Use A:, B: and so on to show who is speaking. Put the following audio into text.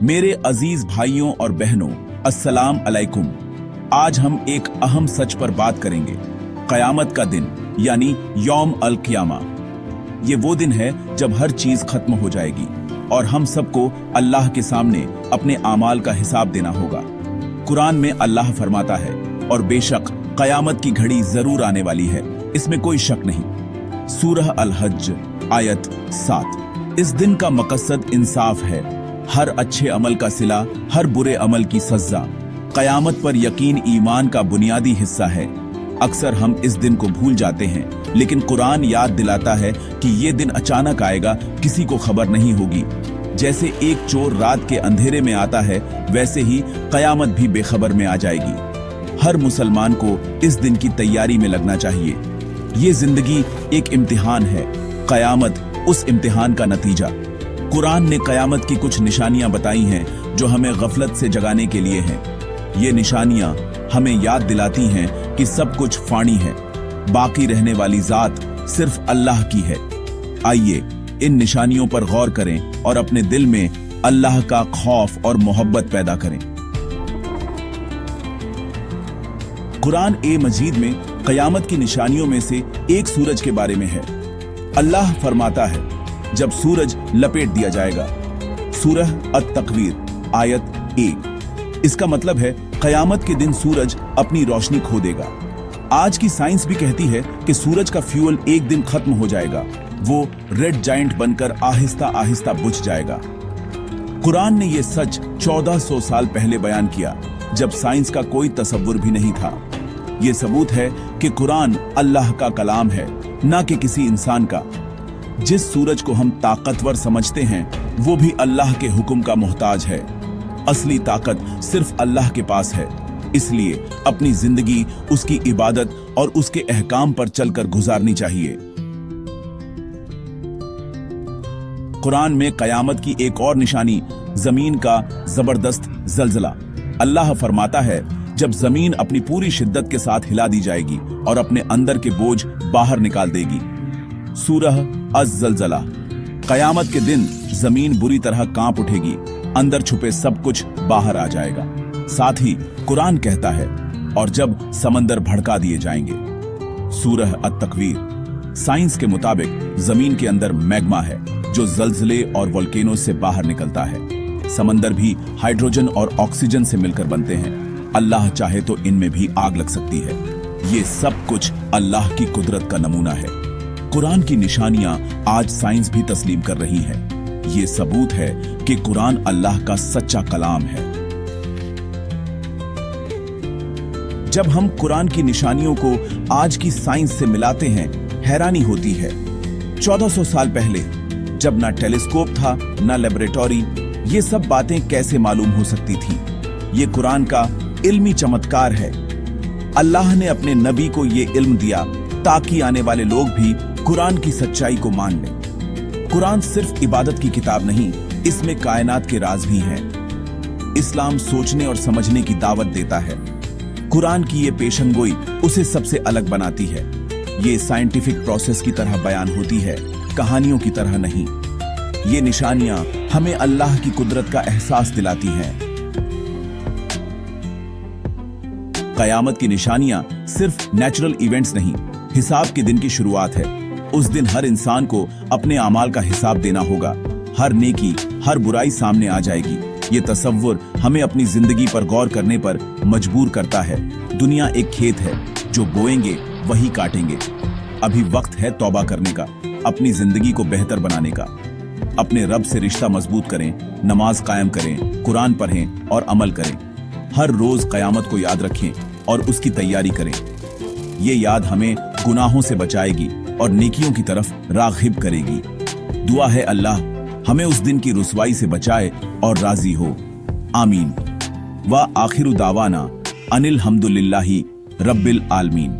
A: मेरे अजीज भाइयों और बहनों, अस्सलाम अलैकुम। आज हम एक अहम सच पर बात करेंगे, कयामत का दिन यानी यौम अल क़ियामा। ये वो दिन है जब हर चीज खत्म हो जाएगी और हम सबको अल्लाह के सामने अपने आमाल का हिसाब देना होगा। कुरान में अल्लाह फरमाता है, और बेशक कयामत की घड़ी जरूर आने वाली है, इसमें कोई शक नहीं। सूरह अल हज आयत 7। इस दिन का मकसद इंसाफ है, हर अच्छे अमल का सिला, हर बुरे अमल की सजा। कयामत पर यकीन ईमान का बुनियादी हिस्सा है। अक्सर हम इस दिन को भूल जाते हैं, लेकिन कुरान याद दिलाता है कि ये दिन अचानक आएगा, किसी को खबर नहीं होगी। जैसे एक चोर रात के अंधेरे में आता है, वैसे ही कयामत भी बेखबर में आ जाएगी। हर मुसलमान को इस दिन की तैयारी में लगना चाहिए। ये जिंदगी एक इम्तिहान है, कयामत उस इम्तिहान का नतीजा। कुरान ने कयामत की कुछ निशानियां बताई हैं जो हमें गफलत से जगाने के लिए हैं। ये निशानियां हमें याद दिलाती हैं कि सब कुछ फानी है, बाकी रहने वाली जात सिर्फ अल्लाह की है। आइए इन निशानियों पर गौर करें और अपने दिल में अल्लाह का खौफ और मोहब्बत पैदा करें। कुरान ए मजीद में कयामत की निशानियों में से एक सूरज के बारे में है। अल्लाह फरमाता है, जब सूरज लपेट दिया जाएगा। सूरह अत-तकवीर आयत 1। इसका मतलब है कयामत के दिन सूरज अपनी रोशनी खो देगा। आज की साइंस भी कहती है कि सूरज का फ्यूल एक दिन खत्म हो जाएगा, वो रेड जायंट बनकर आहिस्ता आहिस्ता बुझ जाएगा। कुरान ने यह सच 1400 साल पहले बयान किया, जब साइंस का कोई तसव्वुर भी नहीं था। यह सबूत है कि कुरान अल्लाह का कलाम है, ना कि किसी इंसान का। जिस सूरज को हम ताकतवर समझते हैं, वो भी अल्लाह के हुक्म का मोहताज है। असली ताकत सिर्फ अल्लाह के पास है, इसलिए अपनी जिंदगी उसकी इबादत और उसके अहकाम पर चलकर गुजारनी चाहिए। कुरान में कयामत की एक और निशानी जमीन का जबरदस्त जल्जला। अल्लाह फरमाता है, जब जमीन अपनी पूरी शिद्दत के साथ हिला दी जाएगी और अपने अंदर के बोझ बाहर निकाल देगी। सूरह अज़-ज़लज़ला। कयामत के दिन जमीन बुरी तरह कांप उठेगी, अंदर छुपे सब कुछ बाहर आ जाएगा। साथ ही कुरान कहता है, और जब समंदर भड़का दिए जाएंगे। सूरह अत-तकवीर। साइंस के मुताबिक जमीन के अंदर मैग्मा है, जो जल्जले और वोल्केनो से बाहर निकलता है। समंदर भी हाइड्रोजन और ऑक्सीजन से मिलकर बनते हैं। अल्लाह चाहे तो इनमें भी आग लग सकती है। ये सब कुछ अल्लाह की कुदरत का नमूना है। कुरान की निशानियां आज साइंस भी तस्लीम कर रही है। ये सबूत है कि कुरान अल्लाह का सच्चा कलाम है। जब हम कुरान की निशानियों को आज की साइंस से मिलाते हैं, हैरानी होती है। 1400 साल पहले, जब ना टेलीस्कोप था ना लेबोरेटरी, ये सब बातें कैसे मालूम हो सकती थी? ये कुरान का इल्मी चमत्कार है। अल्लाह ने अपने नबी को ये इल्म दिया ताकि आने वाले लोग भी कुरान की सच्चाई को मान लें। कुरान सिर्फ इबादत की किताब नहीं, इसमें कायनात के राज भी हैं। इस्लाम सोचने और समझने की दावत देता है। कुरान की ये पेशनगोई उसे सबसे अलग बनाती है। ये साइंटिफिक प्रोसेस की तरह बयान होती है, कहानियों की तरह नहीं। ये निशानियां हमें अल्लाह की कुदरत का एहसास दिलाती हैं। कयामत की निशानियां सिर्फ नेचुरल इवेंट्स नहीं, हिसाब के दिन की शुरुआत है। उस दिन हर इंसान को अपने अमाल का हिसाब देना होगा। हर नेकी, हर बुराई सामने आ जाएगी। ये तसव्वुर हमें अपनी जिंदगी पर गौर करने पर मजबूर करता है। दुनिया एक खेत है, जो बोएंगे वही काटेंगे। अभी वक्त है तौबा करने का, अपनी जिंदगी को बेहतर बनाने का। अपने रब से रिश्ता मजबूत करें, नमाज कायम करें, कुरान पढ़ें और अमल करें। हर रोज कयामत को याद रखें और उसकी तैयारी करें। ये याद हमें गुनाहों से बचाएगी और नेकियों की तरफ राग़िब करेगी। दुआ है अल्लाह हमें उस दिन की रुसवाई से बचाए और राजी हो। आमीन। व आखिरु दावाना अनिल हम्दुलिल्लाहि रब्बिल आलमीन।